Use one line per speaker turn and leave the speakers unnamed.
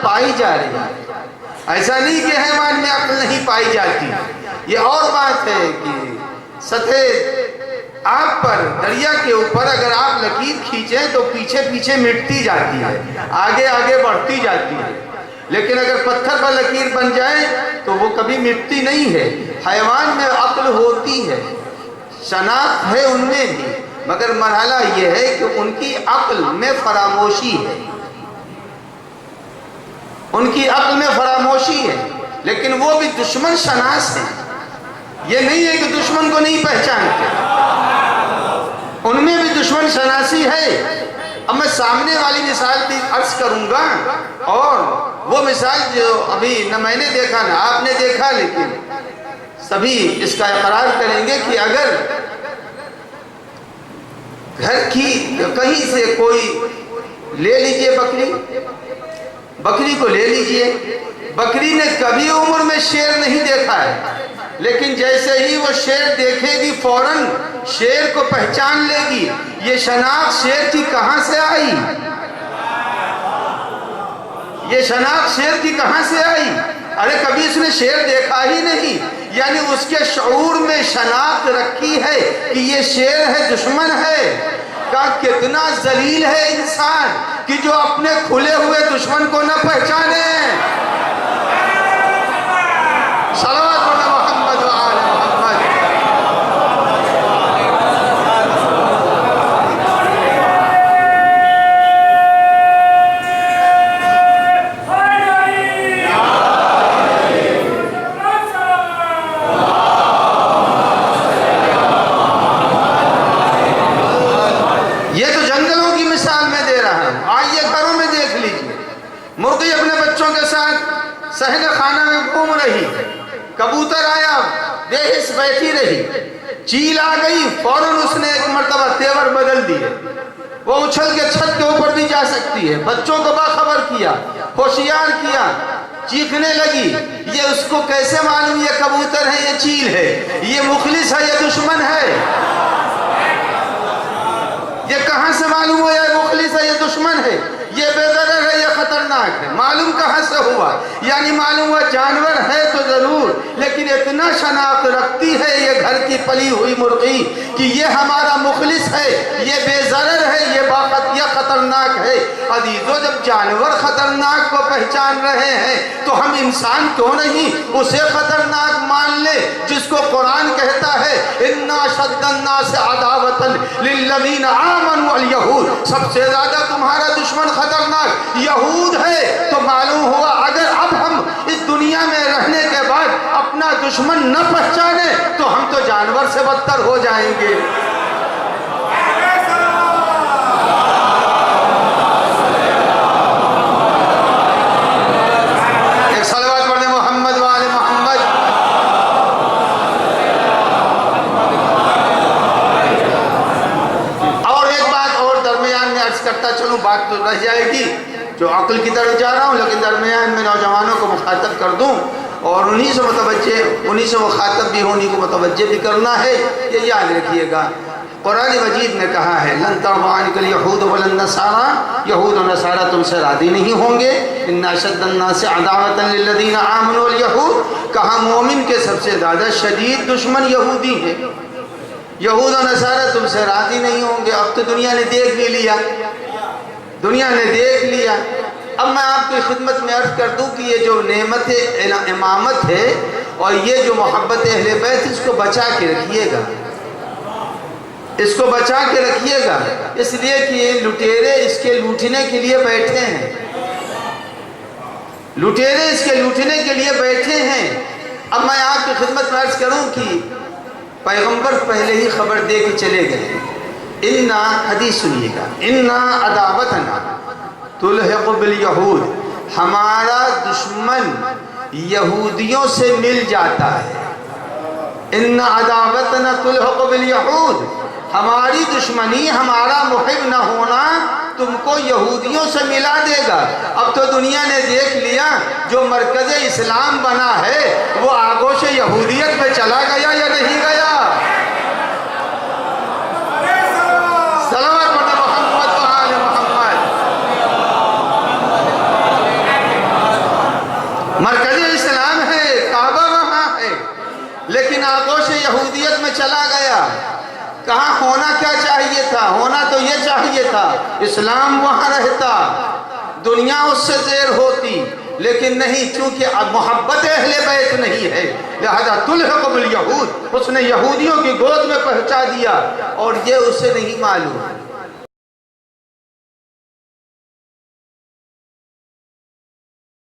पाई जा रही है। ऐसा नहीं कि हैवान में अक्ल नहीं पाई जाती। ये और बात है कि सतह आग पर, दरिया के ऊपर अगर आप लकीर खींचें तो पीछे पीछे मिटती जाती है, आगे आगे बढ़ती जाती है। लेकिन अगर पत्थर पर लकीर बन जाए तो वो कभी मिटती नहीं है। हैवान में अक्ल होती है, शनाख्त है उनमें भी, मगर मरहला ये है कि उनकी अक्ल में फरामोशी है, उनकी अक्ल में फरामोशी है। लेकिन वो भी दुश्मन शनास है। ये नहीं है कि दुश्मन को नहीं पहचानते, उनमें भी दुश्मन शनासी है। अब मैं सामने वाली मिसाल भी अर्ज करूंगा, और वो मिसाल जो अभी न मैंने देखा ना आपने देखा, लेकिन सभी इसका इकरार करेंगे कि अगर घर की कहीं से कोई ले लीजिए बकरी को ले लीजिए, बकरी ने कभी उम्र में शेर नहीं देखा है, लेकिन जैसे ही वो शेर देखेगी फौरन शेर को पहचान लेगी। ये शनाख्त शेर की कहां से आई? ये शनाख्त शेर की कहां से आई? अरे कभी इसने शेर देखा ही नहीं, यानी उसके शऊर में शनाख्त रखी है कि ये शेर है, दुश्मन है। का कितना जलील है इंसान कि जो अपने खुले हुए दुश्मन को न पहचाने। सलावत पढ़ो मोहम्मद व आले मोहम्मद। ये तो जंगलों की मिसाल में दे रहा हूं, आइए घरों में देख लीजिए। मुर्गी अपने बच्चों के साथ सहन खाना में घूम रही, कबूतर आया बेहिस बैठी रही, चील आ गई, फौरन उसने एक मर्तबा तेवर बदल दिए। वो उछल के छत के ऊपर भी जा सकती है, बच्चों को बाखबर किया, होशियार किया, चीखने लगी। ये उसको कैसे मालूम ये कबूतर है, ये चील है, ये मुखलिस है, ये दुश्मन है? ये कहां से मालूम हुआ ये मुखलिस है, ये दुश्मन है, ये बेदरर है, ये खतरनाक है? मालूम कहां से हुआ? यानी मालूम हुआ जानवर है तो जरूर, लेकिन इतना शनाख्त रखती है ये घर की पली हुई मुर्गी कि ये हमारा मुखलिस है, ये बेजरर है, ये बाकत, ये खतरनाक है। अजीजों, जब जानवर खतरनाक को पहचान रहे हैं तो हम इंसान क्यों नहीं उसे खतरनाक मान ले, जिसको कुरान कहता है इन्ना शद्दन्नास अदावतन लिल्लज़ीना आमनू वल यहूद। सबसे ज्यादा तुम्हारा दुश्मन खतरनाक यहूद है। तो मालूम हुआ अगर अब हम इस दुनिया में रहने के बाद अपना दुश्मन न पहचाने तो हम तो जानवर से बदतर हो जाएंगे। एक सलवात पढ़े मोहम्मद वाले मोहम्मद। और एक बात और दरमियान में अर्ज करता चलूं, बात तो रह जाएगी, जो अक्ल की तरफ जा रहा हूँ, लेकिन दरमियान में नौजवानों को मुखातब कर दूँ और उन्हीं से मुतवज्जे, उन्हीं से मुखातब भी होने को मुतवज्जे भी करना है। ये याद रखिएगा, कुरान मजीद ने कहा है लन तरदा अन्कल यहूद वलन नसारा, यहूद और नसारा तुमसे राज़ी नहीं होंगे। इन्ना अशद्दन्नास अदावतन लिल्लज़ीना आमनू वल यहूद, कहा मोमिन के सबसे ज़्यादा शदीद दुश्मन यहूदी है। यहूद और नसारा तुमसे राज़ी नहीं होंगे। अब तो दुनिया ने देख भी लिया, दुनिया ने देख लिया। अब मैं आपकी खिदमत में अर्ज कर दूं कि ये जो नेमत इमामत है और ये जो मोहब्बत अहले बैत, इसको बचा के रखिएगा, इसको बचा के रखिएगा, इसलिए कि ये लुटेरे इसके लूटने के लिए बैठे हैं, लुटेरे इसके लूटने के लिए बैठे हैं। अब मैं आपकी खिदमत में अर्ज करूं कि पैगंबर पहले ही खबर दे के चले गए। इन्ना, हदीस सुनिएगा, इन्ना अदावतना तुल्हिक़ु बिल यहूद, हमारा दुश्मन यहूदियों से मिल जाता है। इन्ना अदावतना तुल्हिक़ु बिल यहूद, हमारी दुश्मनी, हमारा मुहिब न होना तुमको यहूदियों से मिला देगा। अब तो दुनिया ने देख लिया जो मरकज़ इस्लाम बना है वो आगोश यहूदियत में चला गया या नहीं गया? सलावत पढ़ो मोहम्मद व आले मोहम्मद। मरकज़ इस्लाम है, काबा वहाँ है, लेकिन आगोश यहूदियत में चला गया। कहाँ होना क्या चाहिए था? होना तो ये चाहिए था इस्लाम वहाँ रहता, दुनिया उससे ज़ेर होती, लेकिन नहीं, चूंकि मोहब्बत अहले बैत नहीं है, लिहाजा तुल्हिक़ बिल यहूद, उसने यहूदियों की गोद में पहुँचा दिया और ये उसे नहीं मालूम।